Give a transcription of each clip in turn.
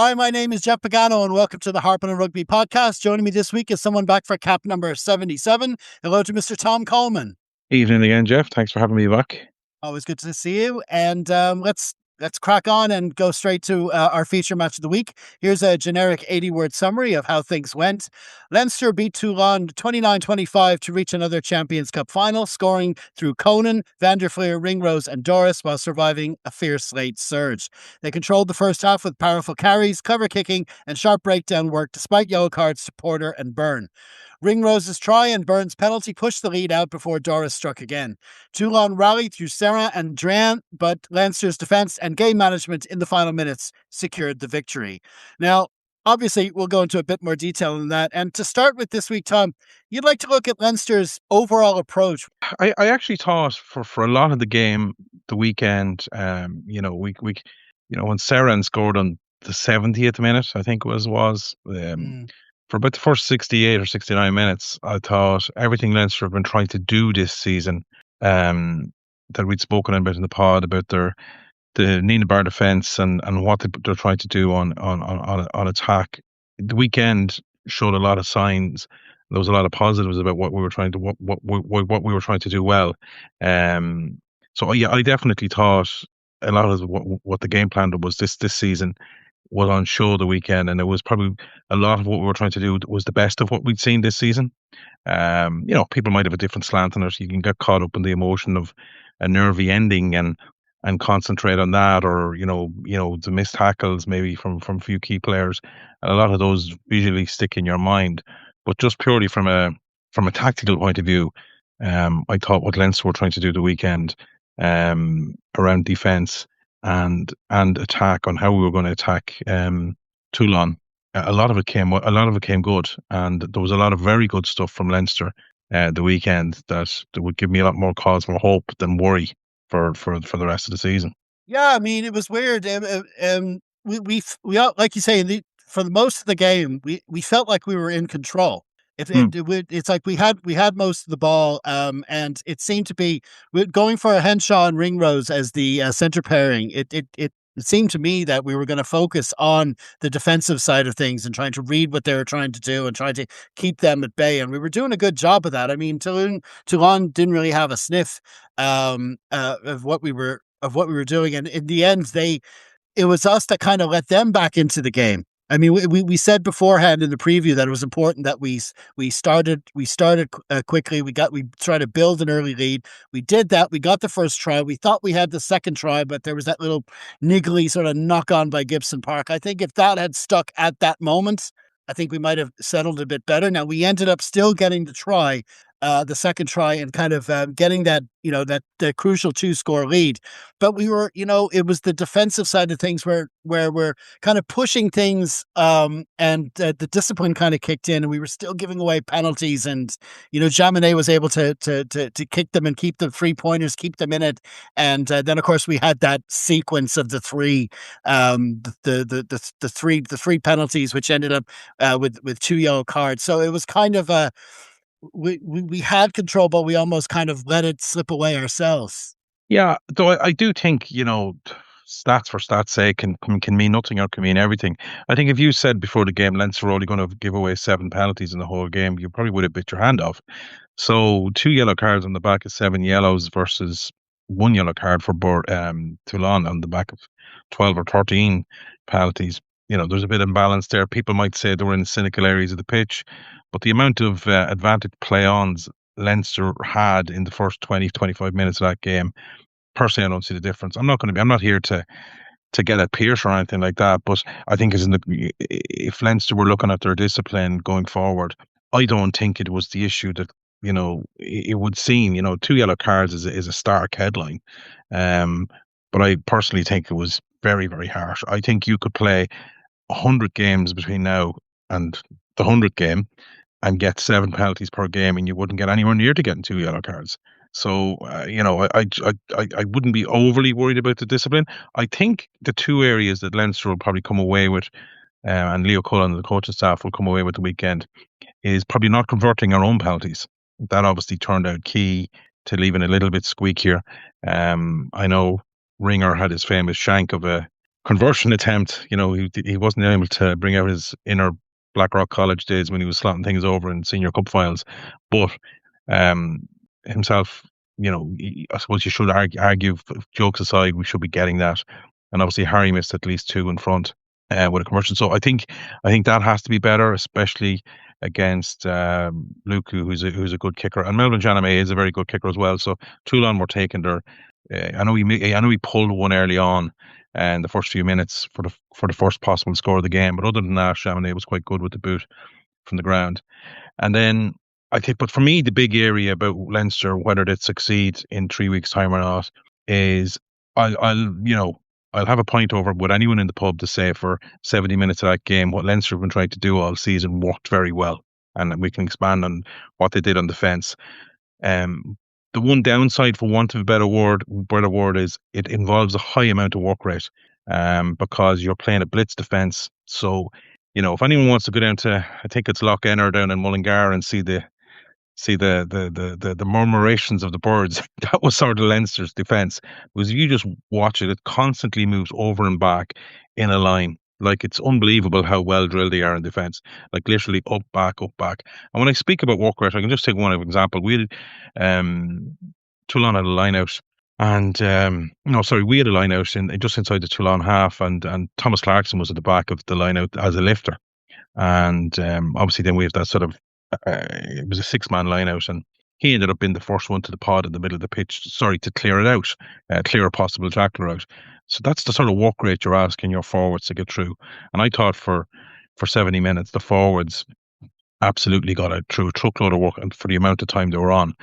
Hi, my name is Jeff Pagano, and welcome to the Harpin On Rugby podcast. Joining me this week is someone back for cap number 77. Hello to Mr. Tom Coleman. Evening again, Jeff. Thanks for having me back. Always good to see you. And let's crack on and go straight to our feature match of the week. Here's a generic 80-word summary of how things went. Leinster beat Toulon 29-25 to reach another Champions Cup final, scoring through Conan, Van der Fleer, Ringrose and Doris while surviving a fierce late surge. They controlled the first half with powerful carries, clever kicking and sharp breakdown work despite yellow cards to Porter and Byrne. Ringrose's try and Byrne's penalty pushed the lead out before Doris struck again. Toulon rallied through Serin and Drain, but Leinster's defence and game management in the final minutes secured the victory. Now, obviously, we'll go into a bit more detail on that. And to start with this week, Tom, you'd like to look at Leinster's overall approach. I actually thought for a lot of the game, the weekend, when Serin scored on the 70th minute, I think it was. For about the first 68 or 69 minutes, I thought everything Leinster have been trying to do this season, that we'd spoken about in the pod, about the Nina Bar defence and what they're trying to do on attack. The weekend showed a lot of signs. There was a lot of positives about what we were trying to what we were trying to do well. So yeah, I definitely thought a lot of what the game plan was this season was on show the weekend, and it was probably a lot of what we were trying to do was the best of what we'd seen this season. People might have a different slant on it. You can get caught up in the emotion of a nervy ending and concentrate on that, or the missed tackles maybe from a few key players. And a lot of those visually stick in your mind. But just purely from a tactical point of view, I thought what Leinster were trying to do the weekend, around defence and attack, on how we were going to attack Toulon. A lot of it came good, and there was a lot of very good stuff from Leinster the weekend that would give me a lot more cause for hope than worry for the rest of the season. Yeah, I mean, it was weird. We all, like you say, for the most of the game, we felt like we were in control. It's like we had most of the ball, and it seemed to be going for a Henshaw and Ringrose as the center pairing. It seemed to me that we were going to focus on the defensive side of things and trying to read what they were trying to do and trying to keep them at bay. And we were doing a good job of that. I mean, Toulon didn't really have a sniff of what we were doing, and in the end, it was us that kind of let them back into the game. I mean, we said beforehand in the preview that it was important that we started quickly. We tried to build an early lead. We did that. We got the first try. We thought we had the second try, but there was that little niggly sort of knock on by Gibson Park. I think if that had stuck at that moment, I think we might have settled a bit better. Now, we ended up still getting the try, the second try, and kind of getting that, the crucial 2-score lead. But we were, it was the defensive side of things where we're kind of pushing things, and the discipline kind of kicked in, and we were still giving away penalties. And, Jaminet was able to kick them and keep the 3-pointers, keep them in it. And then, of course, we had that sequence of the three three penalties, which ended up with 2 yellow cards. So it was kind of we had control, but we almost kind of let it slip away ourselves. Yeah, though I do think, stats for stats' sake can mean nothing or can mean everything. I think if you said before the game Leinster were only going to give away 7 penalties in the whole game, you probably would have bit your hand off. So 2 yellow cards on the back of 7 yellows versus 1 yellow card for Toulon on the back of 12 or 13 penalties. There's a bit of imbalance there. People might say they were in cynical areas of the pitch, but the amount of advantage play-ons Leinster had in the first 20-25 minutes of that game, personally, I don't see the difference. I'm not here to get at Pierce or anything like that, but I think if Leinster were looking at their discipline going forward, I don't think it was the issue that, it would seem, 2 yellow cards is a stark headline. But I personally think it was very, very harsh. I think you could play 100 games between now and the 100th game and get 7 penalties per game, and you wouldn't get anywhere near to getting 2 yellow cards. So, I wouldn't be overly worried about the discipline. I think the 2 areas that Leinster will probably come away with, and Leo Cullen and the coaching staff will come away with the weekend, is probably not converting our own penalties. That obviously turned out key to leaving a little bit squeakier. I know Ringer had his famous shank of a conversion attempt. He wasn't able to bring out his inner Blackrock College days when he was slotting things over in senior cup finals. But um, himself, I suppose you should argue, jokes aside, we should be getting that. And obviously, Harry missed at least two in front with a conversion. So I think that has to be better, especially against Luku, who's a good kicker, and Melvin Janame is a very good kicker as well. So Toulon were taking their. I know he pulled one early on, and the first few minutes for the first possible score of the game. But other than that, Chamonix was quite good with the boot from the ground. And then I think, but for me, the big area about Leinster, whether they succeed in 3 weeks' time or not, is I'll have a point over with anyone in the pub to say for 70 minutes of that game, what Leinster have been trying to do all season worked very well. And we can expand on what they did on defence. The one downside, for want of a better word, is it involves a high amount of work rate, because you're playing a blitz defence. So, if anyone wants to go down to, I think it's Loch Enner down in Mullingar, and see the murmurations of the birds, that was sort of Leinster's defence. Was if you just watch it, it constantly moves over and back in a line. Like, it's unbelievable how well drilled they are in defence. Like, literally up, back, up, back. And when I speak about work rate, I can just take one example. We had Toulon had a line out, and no, sorry, we had a line out just inside the Toulon half, and Thomas Clarkson was at the back of the line out as a lifter. And obviously then we have that sort of it was a 6-man line out, and he ended up being the first one to the pod in the middle of the pitch, to clear it out, clear a possible tackler out. So that's the sort of work rate you're asking your forwards to get through. And I thought for 70 minutes, the forwards absolutely got out through a truckload of work, and for the amount of time they were on.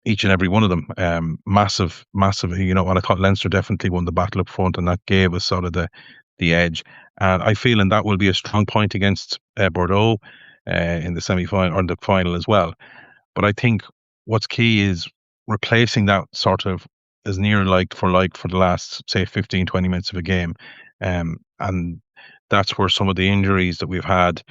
Each and every one of them, massive, and I thought Leinster definitely won the battle up front, and that gave us sort of the edge. And I feel, and that will be a strong point against Bordeaux in the semi-final or the final as well. But I think what's key is replacing that sort of as near like for the last, say, 15, 20 minutes of a game. And that's where some of the injuries that we've had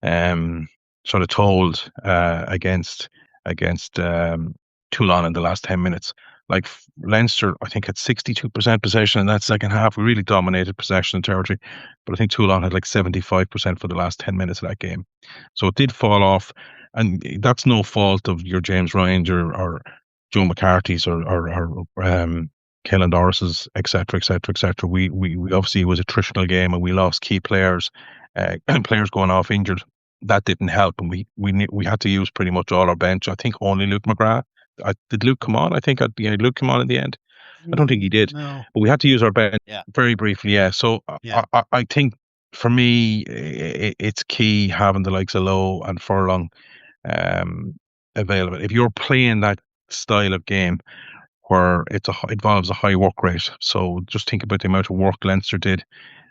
sort of told against Toulon in the last 10 minutes. Like, Leinster, I think, had 62% possession in that second half. We really dominated possession and territory. But I think Toulon had like 75% for the last 10 minutes of that game. So it did fall off. And that's no fault of your James Ryan or Joe McCarthy's or Caelan Doris's, etc., etc., etc. We obviously, it was a attritional game, and we lost key players, and players going off injured. That didn't help, and we had to use pretty much all our bench. I think only Luke McGrath. Did Luke come on? I think Luke come on in the end. I don't think he did. No. But we had to use our bench very briefly. Yeah. So Yeah. I think for me, it's key having the likes of Lowe and Furlong available. If you're playing that style of game where it involves a high work rate, so just think about the amount of work Leinster did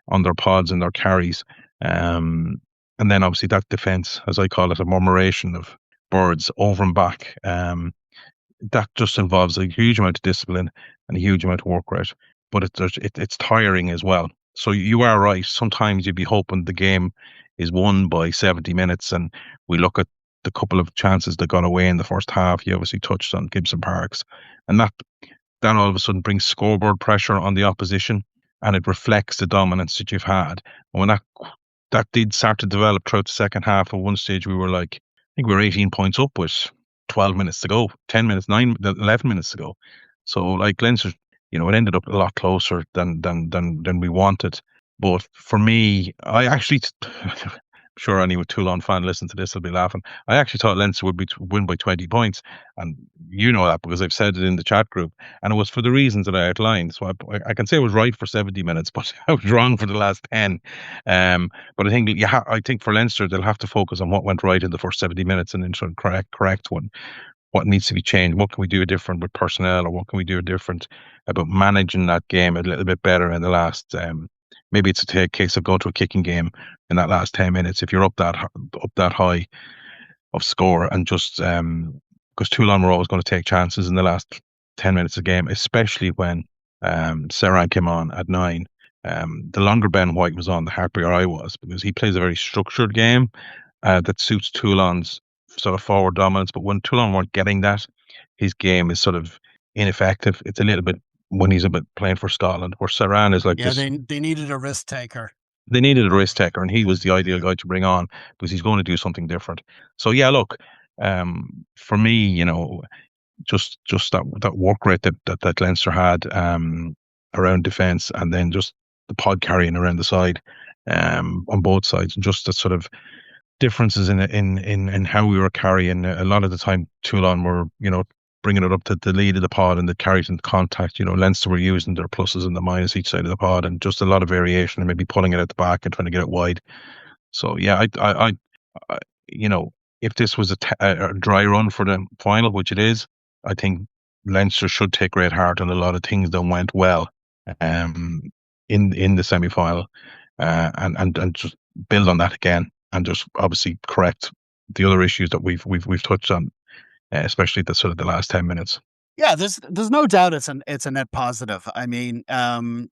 on their pods and their carries, and then obviously that defence, as I call it, a murmuration of birds over and back. That just involves a huge amount of discipline and a huge amount of work rate, but it's tiring as well. So you are right. Sometimes you'd be hoping the game is won by 70 minutes, and we look at the couple of chances that got away in the first half. You obviously touched on Gibson Parks, and that all of a sudden brings scoreboard pressure on the opposition, and it reflects the dominance that you've had. And when that did start to develop throughout the second half, at one stage we were like, I think we were 18 points up with 12 minutes to go, 10 minutes, 11 minutes to go. So like Leinster, it ended up a lot closer than we wanted. But for me, I actually, I'm sure any Toulon fan listen to this will be laughing. I actually thought Leinster would win by 20 points. And you know that because I've said it in the chat group. And it was for the reasons that I outlined. So I can say I was right for 70 minutes, but I was wrong for the last 10. But I think I think for Leinster, they'll have to focus on what went right in the first 70 minutes and then try and correct what needs to be changed. What can we do different with personnel, or what can we do different about managing that game a little bit better in the last maybe it's a case of going to a kicking game in that last 10 minutes if you're up that high of score, and just because Toulon were always going to take chances in the last 10 minutes of the game, especially when Serin came on at 9. The longer Ben White was on, the happier I was, because he plays a very structured game that suits Toulon's sort of forward dominance. But when Toulon weren't getting that, his game is sort of ineffective. It's a little bit when he's a bit playing for Scotland, where Serin is like Yeah, this. they needed a risk taker. They needed a risk taker, and he was the ideal Yeah. guy to bring on because he's going to do something different. So yeah, look, for me, just that work rate that Leinster had around defence, and then just the pod carrying around the side on both sides, and just the sort of differences in how we were carrying. A lot of the time, Toulon were bringing it up to the lead of the pod and the carries and contact. Leinster were using their pluses and the minus each side of the pod, and just a lot of variation, and maybe pulling it at the back and trying to get it wide. So yeah, I you know, if this was a dry run for the final, which it is, I think Leinster should take great heart on a lot of things that went well, um, in the semi final, and just build on that again, and just obviously correct the other issues that we've touched on, especially the sort of the last 10 minutes. Yeah, there's no doubt it's a net positive. I mean,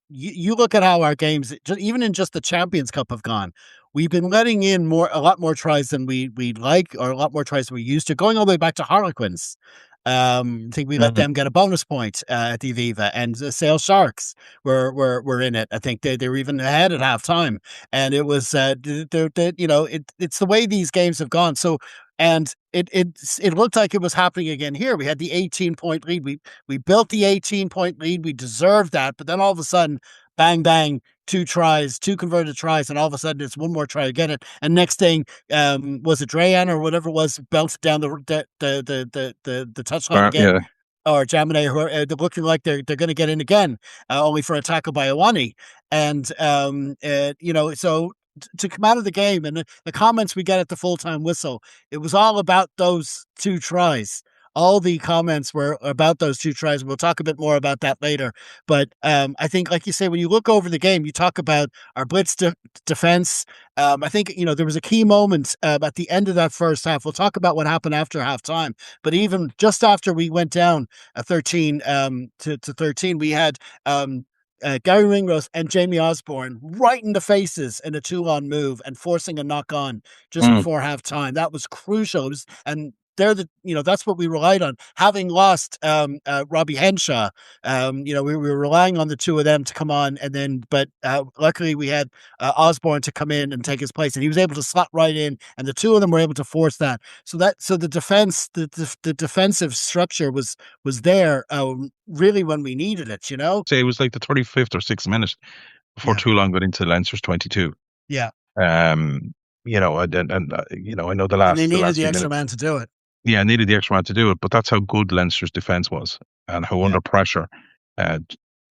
you look at how our games, even in just the Champions Cup, have gone. We've been letting in a lot more tries than we'd like, or a lot more tries than we used to. Going all the way back to Harlequins, I think we let Mhm. them get a bonus point at the Aviva, and the Sale Sharks were in it. I think they were even ahead at halftime, and it was it's the way these games have gone. So and it looked like it was happening again here. We had the 18-point lead. We built the 18-point lead. We deserved that. But then all of a sudden, bang bang, two tries, two converted tries, and all of a sudden it's one more try to get it. And next thing, was it Drayan or whatever it was, belted down the touchline again, Yeah. or Jamine, who are they're looking like they're going to get in again, only for a tackle by Iwani. And so to come out of the game, and the comments we get at the full time whistle, it was all about those two tries. All the comments were about those two tries. We'll talk a bit more about that later. But I think, like you say, when you look over the game, you talk about our blitz defense. I think there was a key moment at the end of that first half. We'll talk about what happened after halftime. But even just after we went down 13 to 13, we had Gary Ringrose and Jamie Osborne right in the faces in a two-on move and forcing a knock on just Mm. before halftime. That was crucial. And they're that's what we relied on. Having lost Robbie Henshaw, we were relying on the two of them to come on, but luckily we had Osborne to come in and take his place, and he was able to slot right in, and the two of them were able to force that. So the defense, the defensive structure was there really when we needed it. Say it was like the 35th or 6th minute before Yeah, Toulon got into Leinster's 22. yeah. Um, I know the And they last the needed last the few extra minutes. man to do it. Yeah, needed the extra man to do it, but that's how good Leinster's defence was, and how Yeah. under pressure, uh,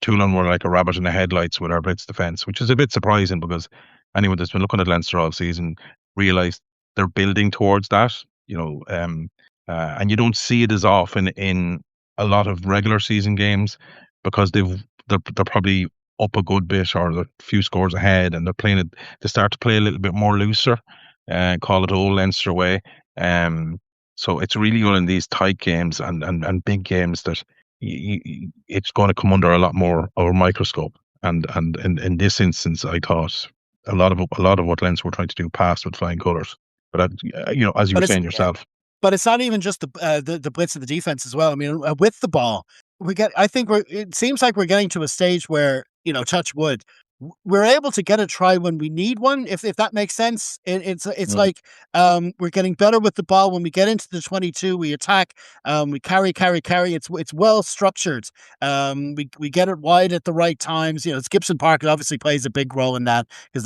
Toulon were like a rabbit in the headlights with our blitz defence, which is a bit surprising because anyone that's been looking at Leinster all season realised they're building towards that, and you don't see it as often in a lot of regular season games because they're probably up a good bit or a few scores ahead, and they're playing it. They start to play a little bit more looser, call it old Leinster way. Um, so it's really good in these tight games and big games that it's going to come under a lot more of a microscope. And in this instance, I thought a lot of what Leinster were trying to do passed with flying colours. But as you were But it's saying yourself. But it's not even just the blitz of the defense as well. I mean, with the ball, I think it seems like we're getting to a stage where, touch wood, we're able to get a try when we need one, if that makes sense. It's Mm. like we're getting better with the ball when we get into the 22. We attack, we carry. It's well structured. We get it wide at the right times. It's Gibson Park obviously plays a big role in that, because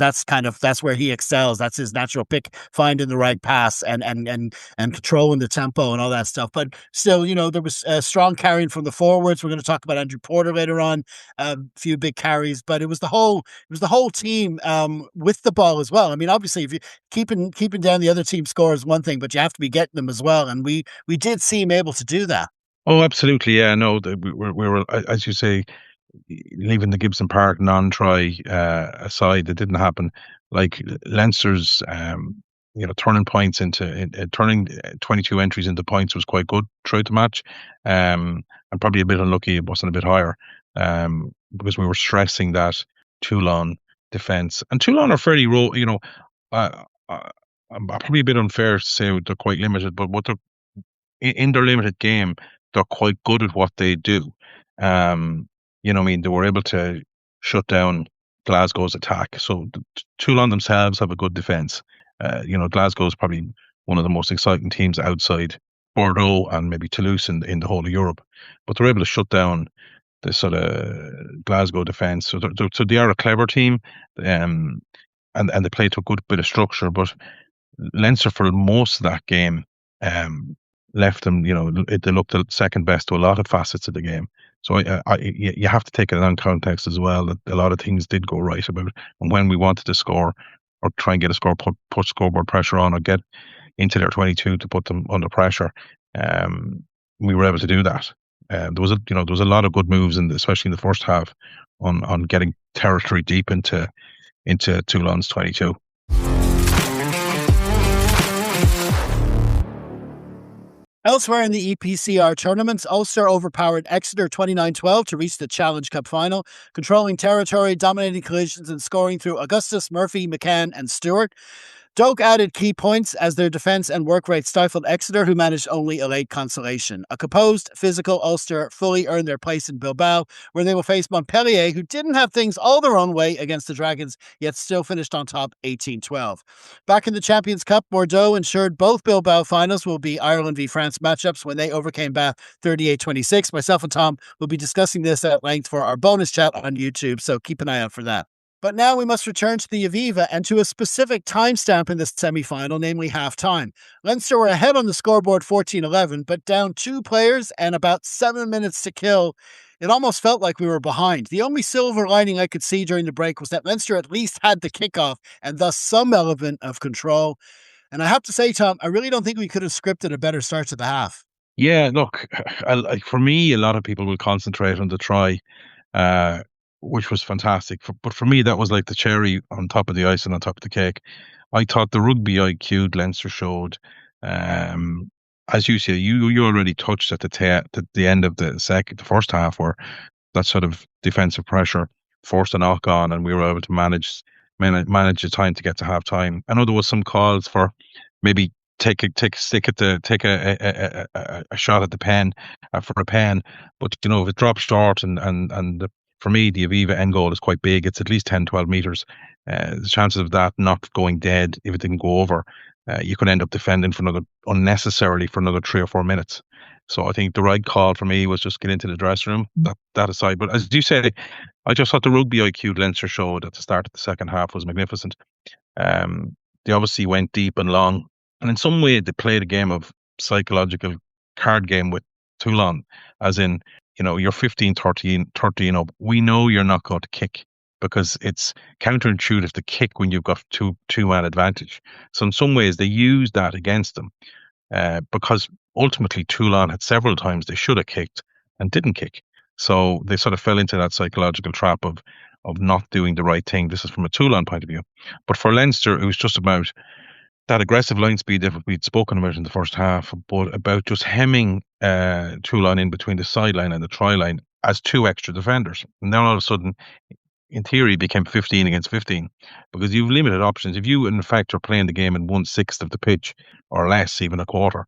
that's where he excels. That's his natural pick, finding the right pass and controlling the tempo and all that stuff. But still, there was strong carrying from the forwards. We're going to talk about Andrew Porter later on, a few big carries, but it was the whole team with the ball as well. I mean, obviously, if you keeping down the other team score is one thing, but you have to be getting them as well, and we did seem able to do that. Oh, absolutely. Yeah, no, we were, as you say, leaving the Gibson Park non-try aside, it didn't happen. Like Leinster's, turning points turning 22 entries into points was quite good throughout the match, and probably a bit unlucky it wasn't a bit higher, because we were stressing that Toulon defense, and Toulon are fairly uh, uh, I'm probably a bit unfair to say they're quite limited, but what they're in their limited game, they're quite good at what they do. Um, You know what I mean? They were able to shut down Glasgow's attack. So Toulon themselves have a good defence. Glasgow is probably one of the most exciting teams outside Bordeaux and maybe Toulouse in the whole of Europe. But they're able to shut down the sort of Glasgow defence. So they are a clever team, um, and they play to a good bit of structure. But Leinster for most of that game left them, they looked the second best to a lot of facets of the game. So you have to take it in context as well that a lot of things did go right about it. And when we wanted to score or try and get a score, put scoreboard pressure on or get into their 22 to put them under pressure, we were able to do that. There was a lot of good moves, especially in the first half, on getting territory deep into Toulon's 22. Elsewhere in the EPCR tournaments, Ulster overpowered Exeter 29-12 to reach the Challenge Cup final, controlling territory, dominating collisions and scoring through Augustus, Murphy, McCann and Stewart. Doak added key points as their defence and work rate stifled Exeter, who managed only a late consolation. A composed, physical Ulster fully earned their place in Bilbao, where they will face Montpellier, who didn't have things all their own way against the Dragons, yet still finished on top 18-12. Back in the Champions Cup, Bordeaux ensured both Bilbao finals will be Ireland v France matchups when they overcame Bath 38-26. Myself and Tom will be discussing this at length for our bonus chat on YouTube, so keep an eye out for that. But now we must return to the Aviva and to a specific timestamp in the semi-final, namely half-time. Leinster were ahead on the scoreboard 14-11, but down 2 players and about 7 minutes to kill. It almost felt like we were behind. The only silver lining I could see during the break was that Leinster at least had the kickoff and thus some element of control. And I have to say, Tom, I really don't think we could have scripted a better start to the half. Yeah, look, for me, a lot of people will concentrate on the try. Which was fantastic. But for me, that was like the cherry on top of the icing on top of the cake. I thought the rugby IQ Leinster showed, as you say, you already touched at the end of the first half, where that sort of defensive pressure forced a knock on, and we were able to manage the time to get to half time. I know there was some calls for maybe take a shot at the pen for a pen, but if it drops short and for me, the Aviva end goal is quite big. It's at least 10, 12 metres. The chances of that not going dead if it didn't go over, you could end up defending unnecessarily for another 3 or 4 minutes. So I think the right call for me was just get into the dressing room, that aside. But as you say, I just thought the rugby IQ Leinster showed at the start of the second half was magnificent. They obviously went deep and long. And in some way, they played a game of psychological card game with Toulon, as in, you're 15, 13 up. We know you're not going to kick because it's counterintuitive to kick when you've got two-man advantage. So in some ways, they used that against them because ultimately Toulon had several times they should have kicked and didn't kick. So they sort of fell into that psychological trap of not doing the right thing. This is from a Toulon point of view. But for Leinster, it was just about that aggressive line speed that we'd spoken about in the first half, but about just hemming Toulon in between the sideline and the try line as 2 extra defenders. And then all of a sudden, in theory, it became 15 against 15 because you've limited options. If you, in fact, are playing the game in 1/6 of the pitch or less, even a quarter,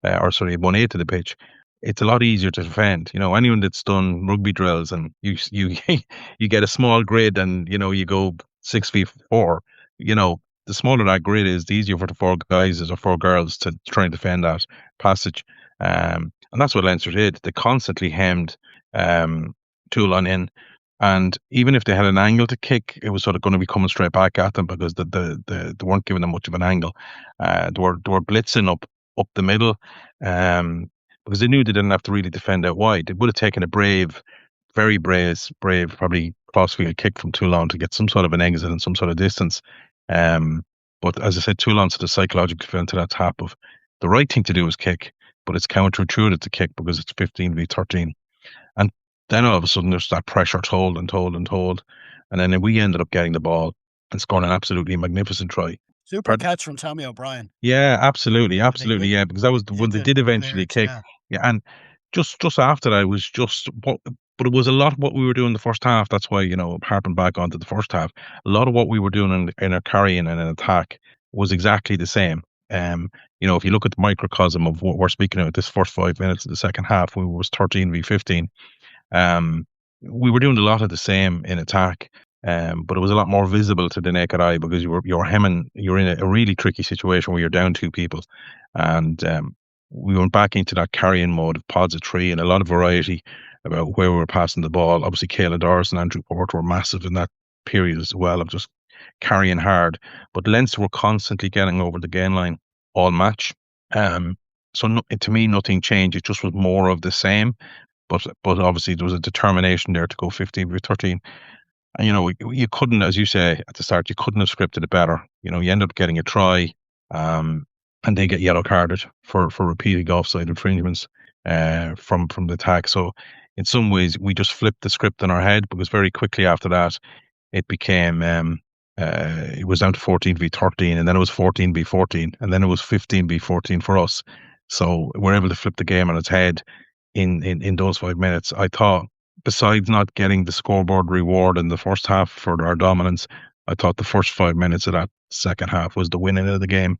1/8 of the pitch, it's a lot easier to defend. Anyone that's done rugby drills and you you get a small grid and, you go 6v4, the smaller that grid is, the easier for the 4 guys or 4 girls to try and defend that passage. And that's what Leinster did. They constantly hemmed Toulon in. And even if they had an angle to kick, it was sort of going to be coming straight back at them because they weren't giving them much of an angle. They were blitzing up the middle because they knew they didn't have to really defend out wide. It would have taken a very brave, probably crossfield kick from Toulon to get some sort of an exit and some sort of distance. But as I said, Toulon sort of psychologically fell into that trap of the right thing to do is kick, but it's counterintuitive to kick because it's 15v13. And then all of a sudden there's that pressure told. And then we ended up getting the ball and scoring an absolutely magnificent try. Super catch from Tommy O'Brien. Yeah, absolutely. Yeah, because that was when they did eventually kick. Yeah, and just after that, it was but it was a lot of what we were doing in the first half. That's why, harping back onto the first half, a lot of what we were doing in our carrying and an attack was exactly the same. If you look at the microcosm of what we're speaking about, this first 5 minutes of the second half, we was 13v15. we were doing a lot of the same in attack, but it was a lot more visible to the naked eye because you're hemming, you're in a really tricky situation where you're down two people, and we went back into that carrying mode of pods of three and a lot of variety about where we were passing the ball. Obviously, Kayla Doris and Andrew Porter were massive in that period as well of just carrying hard, but Leinster were constantly getting over the gain line all match. So no, to me, nothing changed. It just was more of the same. But obviously there was a determination there to go 15-13. And you couldn't, as you say at the start, you couldn't have scripted it better. You end up getting a try, and they get yellow carded for repeated offside infringements from the attack. So in some ways we just flipped the script in our head, because very quickly after that it became it was down to 14-13, and then it was 14-14, and then it was 15-14 for us. So we're able to flip the game on its head in those 5 minutes. I thought, besides not getting the scoreboard reward in the first half for our dominance, I thought the first 5 minutes of that second half was the winning of the game.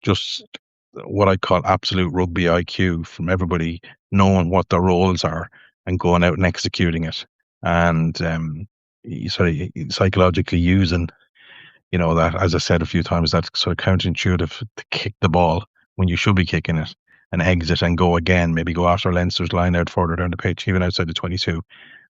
Just what I call absolute rugby IQ from everybody knowing what their roles are and going out and executing it, and psychologically using, that, as I said a few times, that sort of counterintuitive to kick the ball when you should be kicking it and exit and go again, maybe go after Leinster's line out further down the pitch, even outside the 22.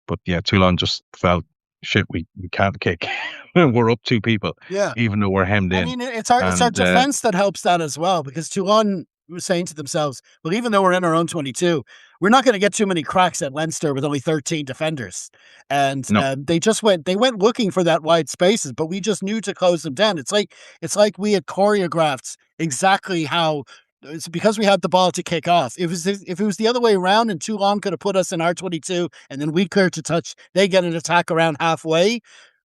But yeah, Toulon just felt, shit, we can't kick. We're up two people, Yeah. even though we're hemmed in. I mean, it's our defense that helps that as well, because Toulon was saying to themselves, well, even though we're in our own 22, we're not going to get too many cracks at Leinster with only 13 defenders. And No. they went looking for that wide spaces, but we just knew to close them down. It's like we had choreographed exactly how. It's because we had the ball to kick off. If it was the other way around and Toulon could have put us in our 22 and then we clear to touch, they get an attack around halfway,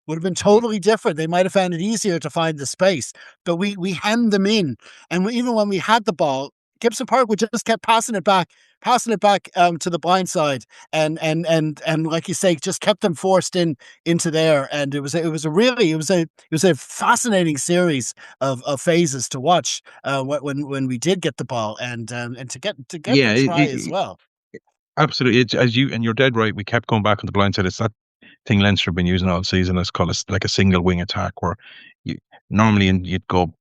would have been totally different. They might have found it easier to find the space, but we hemmed them in. And even when we had the ball, Gibson Park would just kept passing it back to the blind side, and like you say, just kept them forced into there. And it was a fascinating series of phases to watch when we did get the ball, and to get Yeah, the try as well. absolutely. It's, as you, and you're dead right. We kept going back on the blind side. It's that thing Leinster have been using all season. It's called like a single wing attack, where you normally you'd go,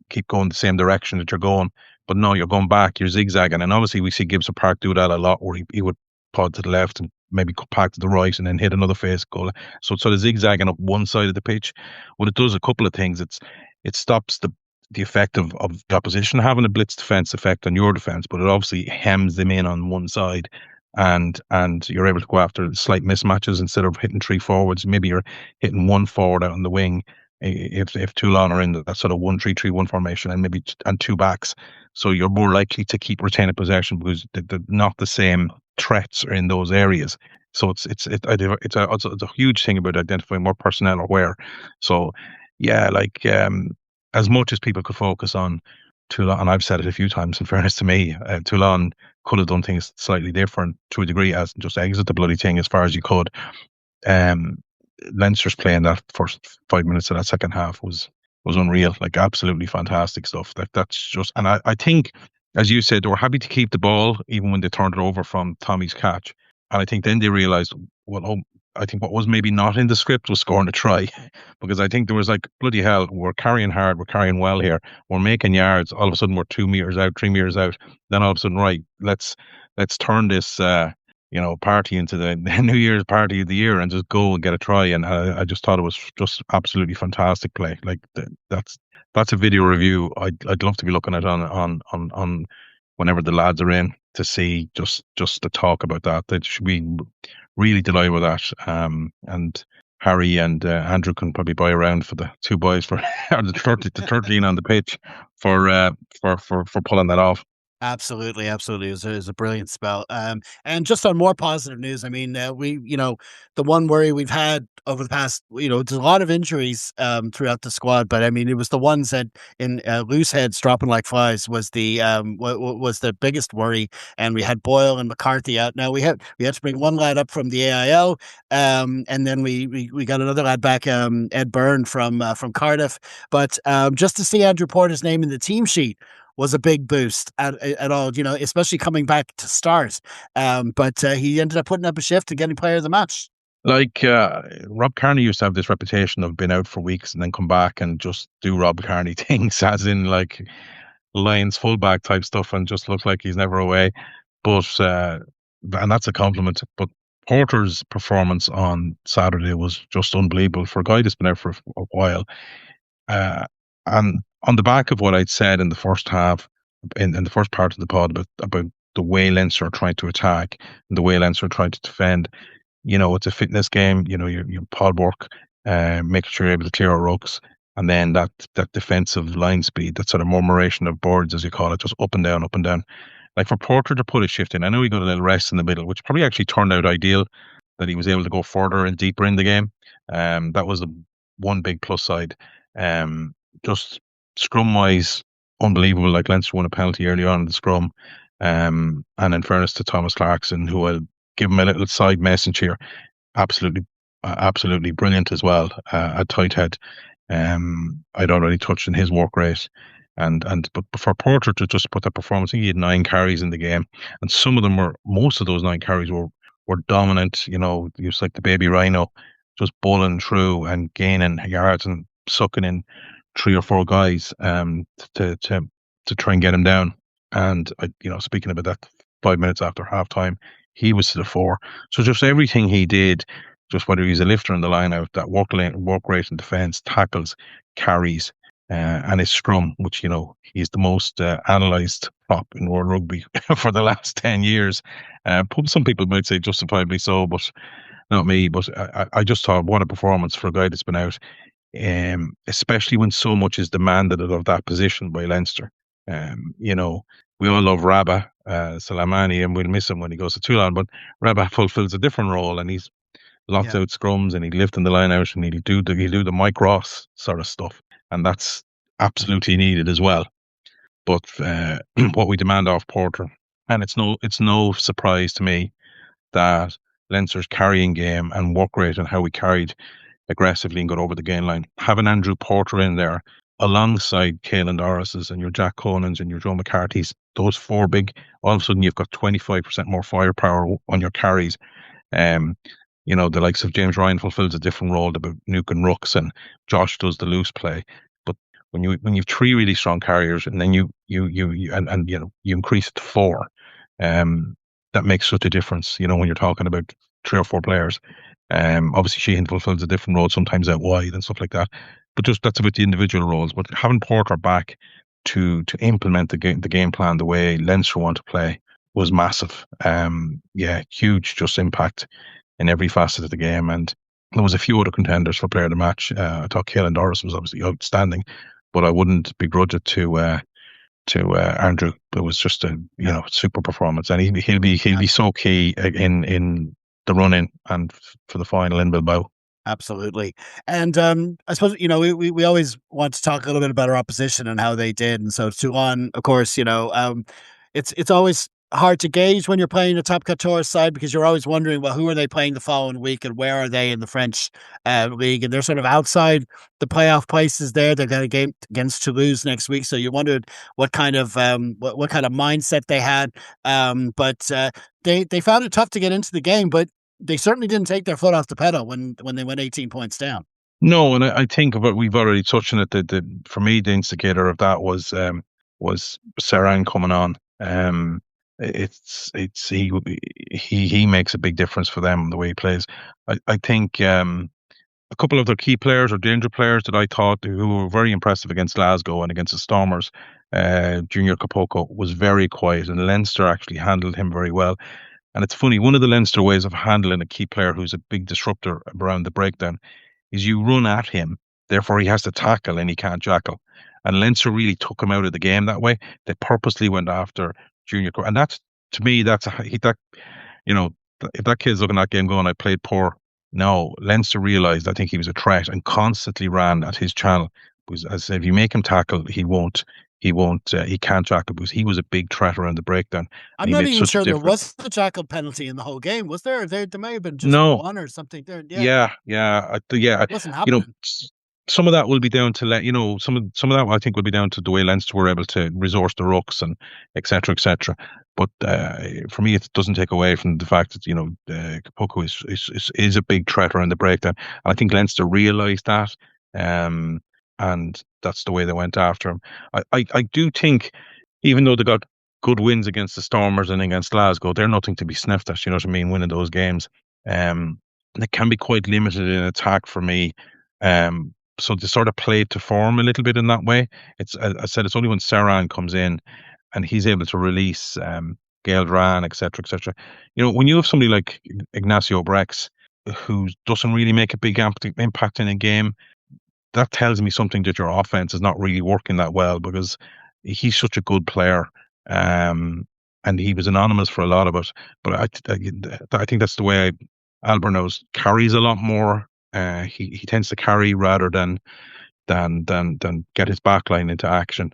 keep going the same direction that you're going, but no, you're going back, you're zigzagging, and obviously we see Gibson Park do that a lot, where he would pod to the left and maybe go back to the right and then hit another face goal. So it's sort of zigzagging up one side of the pitch. Well, it does a couple of things. It stops the effect of the opposition having a blitz defense effect on your defense, but it obviously hems them in on one side, and you're able to go after slight mismatches instead of hitting three forwards. Maybe you're hitting one forward out on the wing if Toulon are in that sort of 1-3-3-1 formation, and maybe and two backs. So you're more likely to keep retaining possession because they're not the same threats are in those areas. So it's a huge thing about identifying what personnel are where. So yeah, like as much as people could focus on Toulon, and I've said it a few times, in fairness to me, Toulon could have done things slightly different to a degree, as just exit the bloody thing as far as you could. Leinster's playing that first 5 minutes of that second half was unreal, like absolutely fantastic stuff. That's just, and I think, as you said, they were happy to keep the ball even when they turned it over from Tommy's catch. And I think then they realised, well, I think what was maybe not in the script was scoring a try, because I think there was like, bloody hell, we're carrying hard, we're carrying well here, we're making yards. All of a sudden, we're 2 meters out, 3 meters out. Then all of a sudden, right, let's turn this, party into the New Year's party of the year and just go and get a try. And I just thought it was just absolutely fantastic play. Like that's a video review I'd love to be looking at on whenever the lads are in, to see just to talk about that. They should be really delighted with that. And Harry and Andrew can probably buy around for the two boys for the 13 on the pitch for pulling that off. Absolutely, absolutely. It was a brilliant spell. And just on more positive news, I mean, the one worry we've had over the past, there's a lot of injuries throughout the squad, but I mean, it was the ones that in loose heads dropping like flies was was the biggest worry. And we had Boyle and McCarthy out. Now we had to bring one lad up from the AIL, and then we got another lad back, Ed Byrne from Cardiff. But just to see Andrew Porter's name in the team sheet was a big boost at all, you know, especially coming back to start. But he ended up putting up a shift and getting player of the match. Like Rob Kearney used to have this reputation of being out for weeks and then come back and just do Rob Kearney things, as in like Lions fullback type stuff, and just look like he's never away. But and that's a compliment. But Porter's performance on Saturday was just unbelievable for a guy that's been out for a while. Uh, and on the back of what I'd said in the first half, in the first part of the pod about the way Leinster are trying to attack and the way Leinster are trying to defend, you know, it's a fitness game. You know, your pod work, making sure you're able to clear our rucks, and then that defensive line speed, that sort of murmuration of boards, as you call it, just up and down, up and down. Like for Porter to put a shift in, I know he got a little rest in the middle, which probably actually turned out ideal, that he was able to go further and deeper in the game. That was the one big plus side. Um, just scrum wise, unbelievable. Like Leinster won a penalty early on in the scrum. And in fairness to Thomas Clarkson, who will give him a little side message here, absolutely, absolutely brilliant as well at tight head. I'd already touched on his work rate, but for Porter to just put that performance, I think he had 9 carries in the game, and most of those 9 carries were dominant. You know, he was like the baby rhino, just bowling through and gaining yards and sucking in 3 or 4 guys to try and get him down. And you know, speaking about that, 5 minutes after halftime, he was to the fore. So just everything he did, just whether he's a lifter in the line out, that work rate in defence, tackles, carries, and his scrum, which, you know, he's the most analysed prop in World Rugby for the last 10 years. Some people might say justifiably so, but not me. But I just thought, what a performance for a guy that's been out, especially when so much is demanded of that position by Leinster. You know, we all love Rabah Salamani, and we'll miss him when he goes to Toulon, but Rabah fulfills a different role, and he's locked Yeah. out scrums, and he'd lift in the line out, and he'll do the Mike Ross sort of stuff, and that's absolutely needed as well. But what we demand off Porter, and it's no surprise to me that Leinster's carrying game and work rate and how we carried aggressively and got over the gain line, having Andrew Porter in there alongside Caelan Doris's and your Jack Conans and your Joe McCarthy's, those 4 big, all of a sudden you've got 25% more firepower on your carries. Um, you know, the likes of James Ryan fulfills a different role about Nuke and Rooks, and Josh does the loose play. But when you've 3 really strong carriers, and then you you know, you increase it to 4, that makes such a difference. You know, when you're talking about 3 or 4 players. Obviously Sheehan fulfills a different role, sometimes out wide and stuff like that. But just that's about the individual roles. But having Porter back to implement the game plan the way Leinster want to play was massive. Yeah, huge just impact in every facet of the game. And there was a few other contenders for player of the match. I thought Caelan Doris was obviously outstanding, but I wouldn't begrudge it to Andrew. It was just a super performance, and he'll be so key in the run in and for the final in Bilbao. Absolutely. And I suppose, you know, we always want to talk a little bit about our opposition and how they did. And so Toulon, of course, you know, it's always hard to gauge when you're playing a top 14 side, because you're always wondering, well, who are they playing the following week and where are they in the French league? And they're sort of outside the playoff places there. They've got a game against Toulouse next week. So you wondered what kind of what kind of mindset they had. But they found it tough to get into the game, but they certainly didn't take their foot off the pedal when they went 18 points down. No, and I think we've already touched on it. For me, the instigator of that was Serin coming on. It's he makes a big difference for them the way he plays. I think a couple of their key players or danger players that I thought who were very impressive against Glasgow and against the Stormers, Junior Kapoko was very quiet, and Leinster actually handled him very well. And it's funny, one of the Leinster ways of handling a key player who's a big disruptor around the breakdown is you run at him, therefore he has to tackle and he can't jackal. And Leinster really took him out of the game that way. They purposely went after Junior, and that's, to me, that you know, if that kid's looking at that game going, I played poor. No, Leinster realised I think he was a threat and constantly ran at his channel. Because as I said, if you make him tackle, he can't jackal, because he was a big threat around the breakdown. I'm And he not made even such a sure there difference. was a jackal penalty in the whole game, was there? There may have been just No, one or something. There, yeah, yeah, yeah, yeah. wasn't You know, happening. some of that will be down to some of that I think will be down to the way Leinster were able to resource the rucks and etc. etc. But for me, it doesn't take away from the fact that Capucco is a big threat around the breakdown. And I think Leinster realised that, and that's the way they went after him. I do think, even though they got good wins against the Stormers and against Glasgow, they're nothing to be sniffed at. You know what I mean? Winning those games, they can be quite limited in attack for me. So they sort of played to form a little bit in that way. I said it's only when Serin comes in and he's able to release Gael Dran, etc., etc. When you have somebody like Ignacio Brex who doesn't really make a big impact in a game, that tells me something that your offense is not really working that well, because he's such a good player. And he was anonymous for a lot of it. But I think that's the way Albornoz carries a lot more. He tends to carry rather than get his backline into action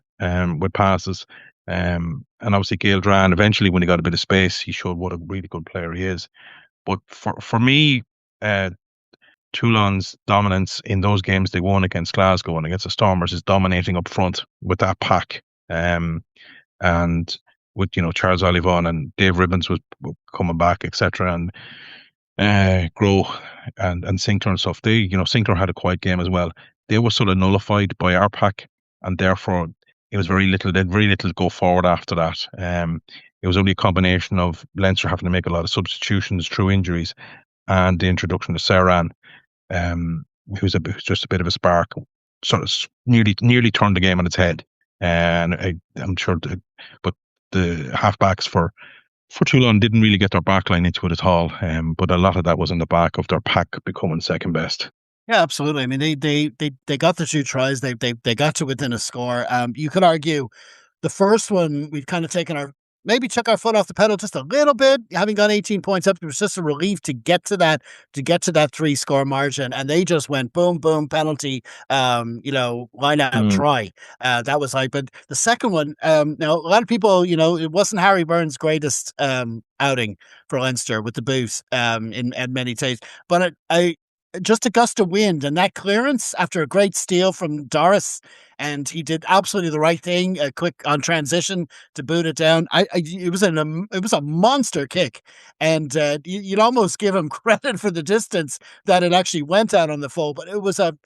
with passes. And obviously Gael Dran, eventually when he got a bit of space, he showed what a really good player he is. But for me, Toulon's dominance in those games they won against Glasgow and against the Stormers is dominating up front with that pack. And with Charles Olivon and Dave Ribbons was coming back, etc. And Grow and Sinclair and stuff. Sinclair had a quiet game as well. They were sort of nullified by our pack, and therefore it was very little. They had very little to go forward after that. It was only a combination of Leinster having to make a lot of substitutions through injuries and the introduction of Serin, who's just a bit of a spark, sort of nearly turned the game on its head. And I'm sure, but the halfbacks for Toulon didn't really get their backline into it at all. But a lot of that was in the back of their pack becoming second best. Yeah, absolutely. I mean, they got the 2 tries. They got to within a score. You could argue the first one we've kind of maybe took our foot off the pedal just a little bit. Having got 18 points up, it was just a relief to get to that 3-score margin, and they just went boom, boom, penalty, line out, try. That was like, but the second one, now a lot of people, it wasn't Harry Byrne's greatest outing for Leinster with the boot in many days, but I just a gust of wind and that clearance after a great steal from Doris, and he did absolutely the right thing, quick on transition to boot it down. It was a monster kick, and you'd almost give him credit for the distance that it actually went out on the full, but it was a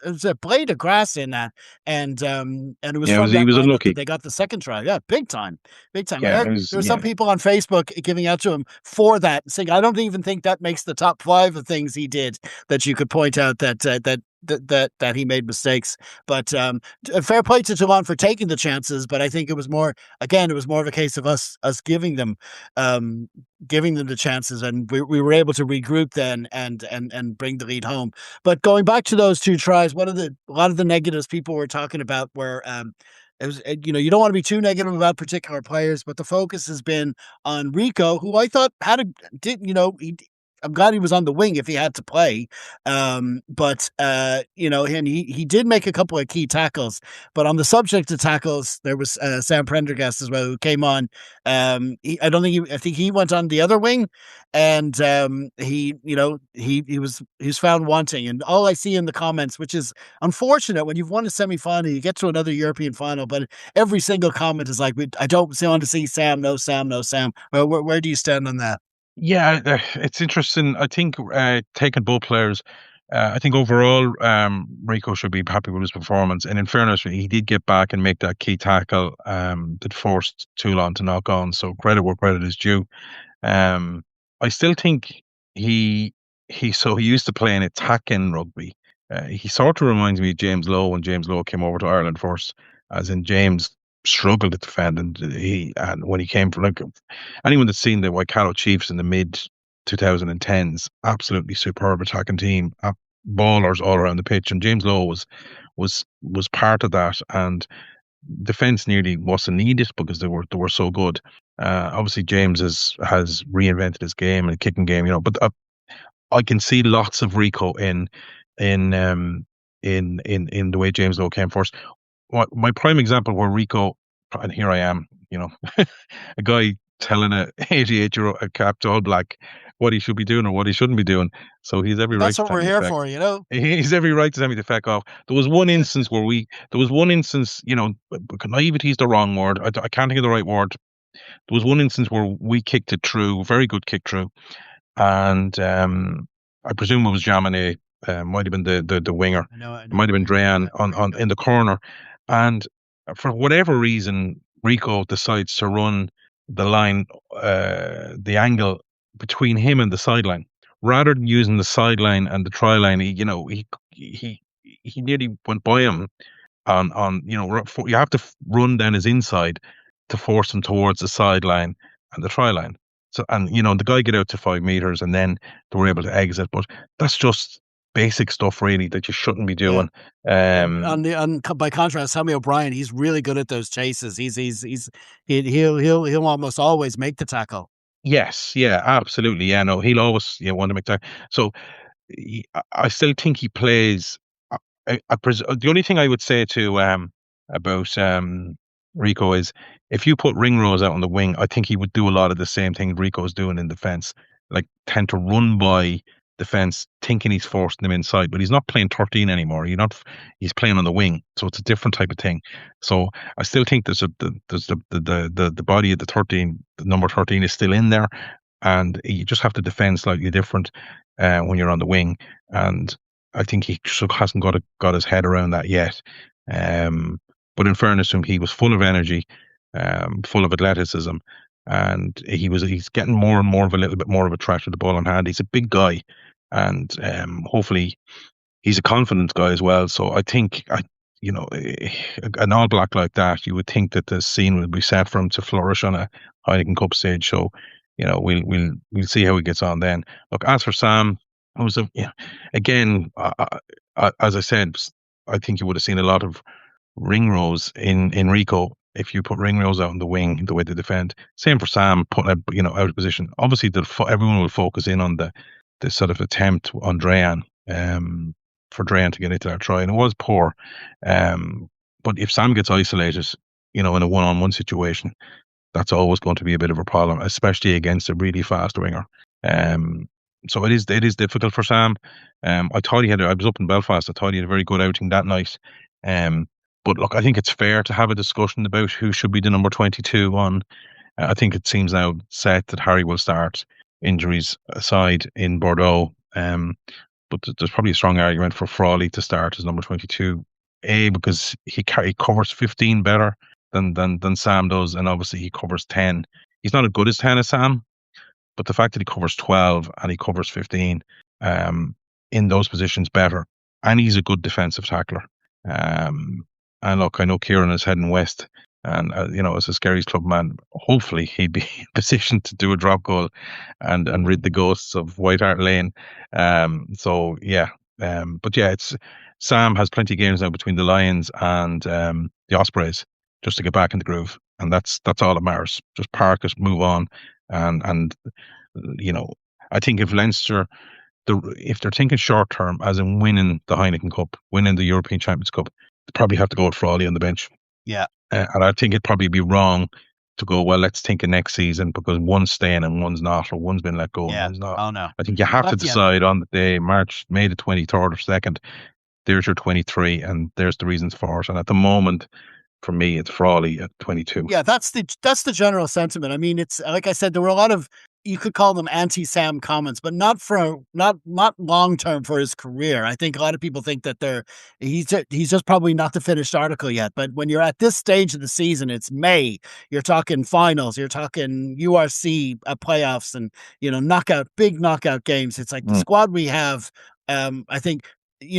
blade of grass in that, and it was from he that was lineup unlucky. that they got the second try. Yeah, big time. Yeah, There were some people on Facebook giving out to him for that, saying I don't even think that makes the top 5 of things he did that you could point out that he made mistakes. But fair play to Toulon for taking the chances. But I think it was more of a case of us giving them the chances, and we were able to regroup then and bring the lead home. But going back to those 2 tries, a lot of the negatives people were talking about were. It was, you don't want to be too negative about particular players, but the focus has been on Reiko, who I thought I'm glad he was on the wing if he had to play. But and he did make a couple of key tackles. But on the subject of tackles, there was Sam Prendergast as well, who came on. I think he went on the other wing, and he was found wanting. And all I see in the comments, which is unfortunate when you've won a semi-final, you get to another European final, but every single comment is like, I don't want to see Sam, no Sam, no Sam. Well, where do you stand on that? Yeah, it's interesting. I think taking both players, I think overall Reiko should be happy with his performance. And in fairness, he did get back and make that key tackle that forced Toulon to knock on. So credit where credit is due. I still think he used to play an attacking rugby. He sort of reminds me of James Lowe when James Lowe came over to Ireland first, as in James struggled to defend, and when he came from, like, anyone that's seen the Waikato Chiefs in the mid 2010s, absolutely superb attacking team, ballers all around the pitch, and James Lowe was part of that, and defense nearly wasn't needed because they were so good. Obviously James has reinvented his game and kicking game, but I can see lots of Reiko in the way James Lowe came first. My prime example where Reiko, and here I am, a guy telling a 88-year-old a capped All Black what he should be doing or what he shouldn't be doing. So he's every But right that's to what tell we're me the here fact. for, you know. He's every right to tell me the feck off. There was one instance, naivety is the wrong word. I can't think of the right word. There was one instance where we kicked it through, very good kick through, and I presume it was Jamine, might have been the winger. I It know might have what been you're Drayan where you're on going. in the corner, and for whatever reason, Rico decides to run the line, the angle between him and the sideline, rather than using the sideline and the try line. He nearly went by him on you have to run down his inside to force him towards the sideline and the try line. So and the guy get out to 5 meters and then they were able to exit. But that's just basic stuff really that you shouldn't be Yeah. doing. Um, By contrast, Sammy O'Brien, he's really good at those chases. He'll almost always make the tackle. yes, yeah, absolutely, yeah. No, he'll always want to make that. So I still think he plays. The only thing I would say to about Rico is if you put Ringrose out on the wing, I think he would do a lot of the same thing Rico's doing in defence, like tend to run by defence, thinking he's forcing them inside, but he's not playing 13 anymore. He's playing on the wing, so it's a different type of thing. So I still think there's the body of the 13, the number 13 is still in there, and you just have to defend slightly different when you're on the wing. And I think he just hasn't got his head around that yet. Um, but in fairness to him, he was full of energy, full of athleticism, and he's getting more and more of a little bit more of a threat with the ball in hand. He's a big guy, and hopefully he's a confident guy as well. So I think an All Black like that, you would think that the scene would be set for him to flourish on a Heineken Cup stage. So we'll see how he gets on then. Look, as for Sam, I was again, as I said, I think you would have seen a lot of Ringrose in Rico if you put Ringrose out on the wing the way they defend. Same for Sam, putting out of position. Obviously, everyone will focus in on the sort of attempt on Drayan, for Drayan to get into that try, and it was poor. But if Sam gets isolated, in a one-on-one situation, that's always going to be a bit of a problem, especially against a really fast winger. Um, so it is difficult for Sam. I was up in Belfast. I thought he had a very good outing that night. Um, but look, I think it's fair to have a discussion about who should be the number 22 on. I think it seems now set that Harry will start, injuries aside, in Bordeaux. But there's probably a strong argument for Frawley to start as number 22. Because he covers 15 better than Sam does, and obviously he covers 10. He's not as good as 10 as Sam, but the fact that he covers 12 and he covers 15 um, in those positions better, and he's a good defensive tackler. Um, and look, I know Kieran is heading west, and as a Skerries club man, hopefully he'd be in position to do a drop goal and rid the ghosts of White Hart Lane. So yeah, but yeah, it's Sam has plenty of games now between the Lions and the Ospreys just to get back in the groove, and that's all that matters. Just park it, move on, and you know, I think if Leinster, if they're thinking short term, as in winning the Heineken Cup, winning the European Champions Cup, they probably have to go with Frawley on the bench. Yeah. And I think it'd probably be wrong to go, well, let's think of next season because one's staying and one's not, or one's been let go and Yeah. one's not. Oh no. I think you have to That's yeah. decide on the day, May the 23rd or 2nd, there's your 23 and there's the reasons for it. And at the moment, for me, it's Frawley at 22. Yeah, that's the general sentiment. I mean, it's like I said, there were a lot of, you could call them anti-Sam comments, but not long term for his career. I think a lot of people think that he's just probably not the finished article yet. But when you're at this stage of the season, it's May. You're talking finals. You're talking URC playoffs, and big knockout games. It's like the squad we have. I think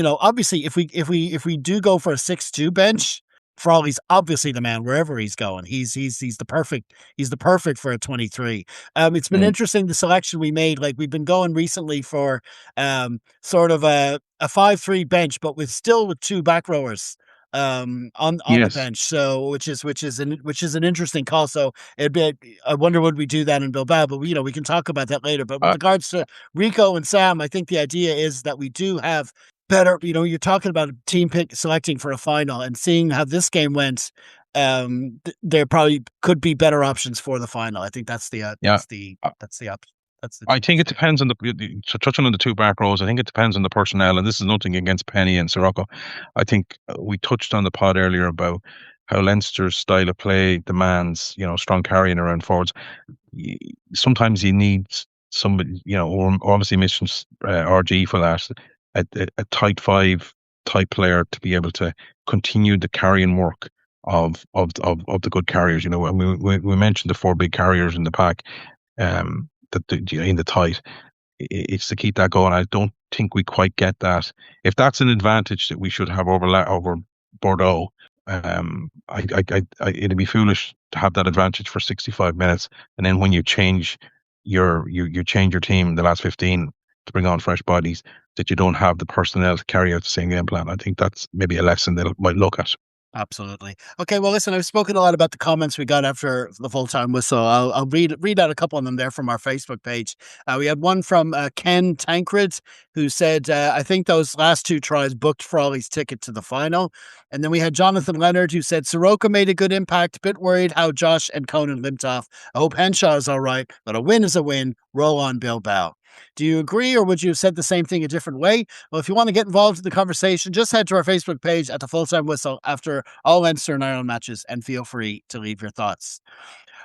obviously if we do go for a 6-2 bench, Frawley's obviously the man wherever he's going. He's the perfect for a 23. It's been interesting the selection we made. Like we've been going recently for sort of a 5-3 bench, but with two back rowers on the Yes. bench. So which is an interesting call. So I wonder would we do that in Bilbao, but we can talk about that later. But with regards to Rico and Sam, I think the idea is that we do have better, you're talking about a team pick selecting for a final and seeing how this game went. there probably could be better options for the final. I think that's the Yeah. that's the up. That's the I think it difference. depends on so touching on the two back rows. I think it depends on the personnel, and this is nothing against Penny and Sirocco. I think we touched on the pod earlier about how Leinster's style of play demands, strong carrying around forwards. Y- Sometimes you need somebody, or obviously missions RG for that, a tight five type player to be able to continue the carrying work of the good carriers. And we mentioned the four big carriers in the pack, in the tight. It's to keep that going. I don't think we quite get that. If that's an advantage that we should have over Bordeaux, it'd be foolish to have that advantage for 65 minutes, and then when you change you change your team in the last 15 to bring on fresh bodies, that you don't have the personnel to carry out the same game plan. I think that's maybe a lesson they might look at. Absolutely. Okay, well, listen, I've spoken a lot about the comments we got after the full-time whistle. I'll read out a couple of them there from our Facebook page. We had one from Ken Tancred, who said, I think those last two tries booked Frawley's ticket to the final. And then we had Jonathan Leonard, who said, Soroka made a good impact. Bit worried how Josh and Conan limped off. I hope Henshaw is all right, but a win is a win. Roll on, Bilbao. Do you agree, or would you have said the same thing a different way? Well, if you want to get involved in the conversation, just head to our Facebook page at the Full-Time Whistle after all Leinster and Ireland matches, and feel free to leave your thoughts.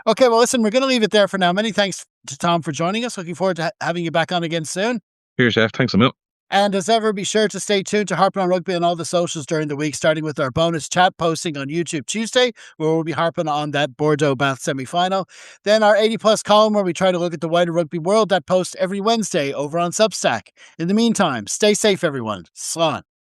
Okay, well, listen, we're going to leave it there for now. Many thanks to Tom for joining us. Looking forward to having you back on again soon. Cheers, Jeff. Thanks a million. And as ever, be sure to stay tuned to Harpin On Rugby on all the socials during the week, starting with our bonus chat posting on YouTube Tuesday, where we'll be harping on that Bordeaux Bath semi-final. Then our 80-plus column, where we try to look at the wider rugby world, that posts every Wednesday over on Substack. In the meantime, stay safe, everyone. Slán.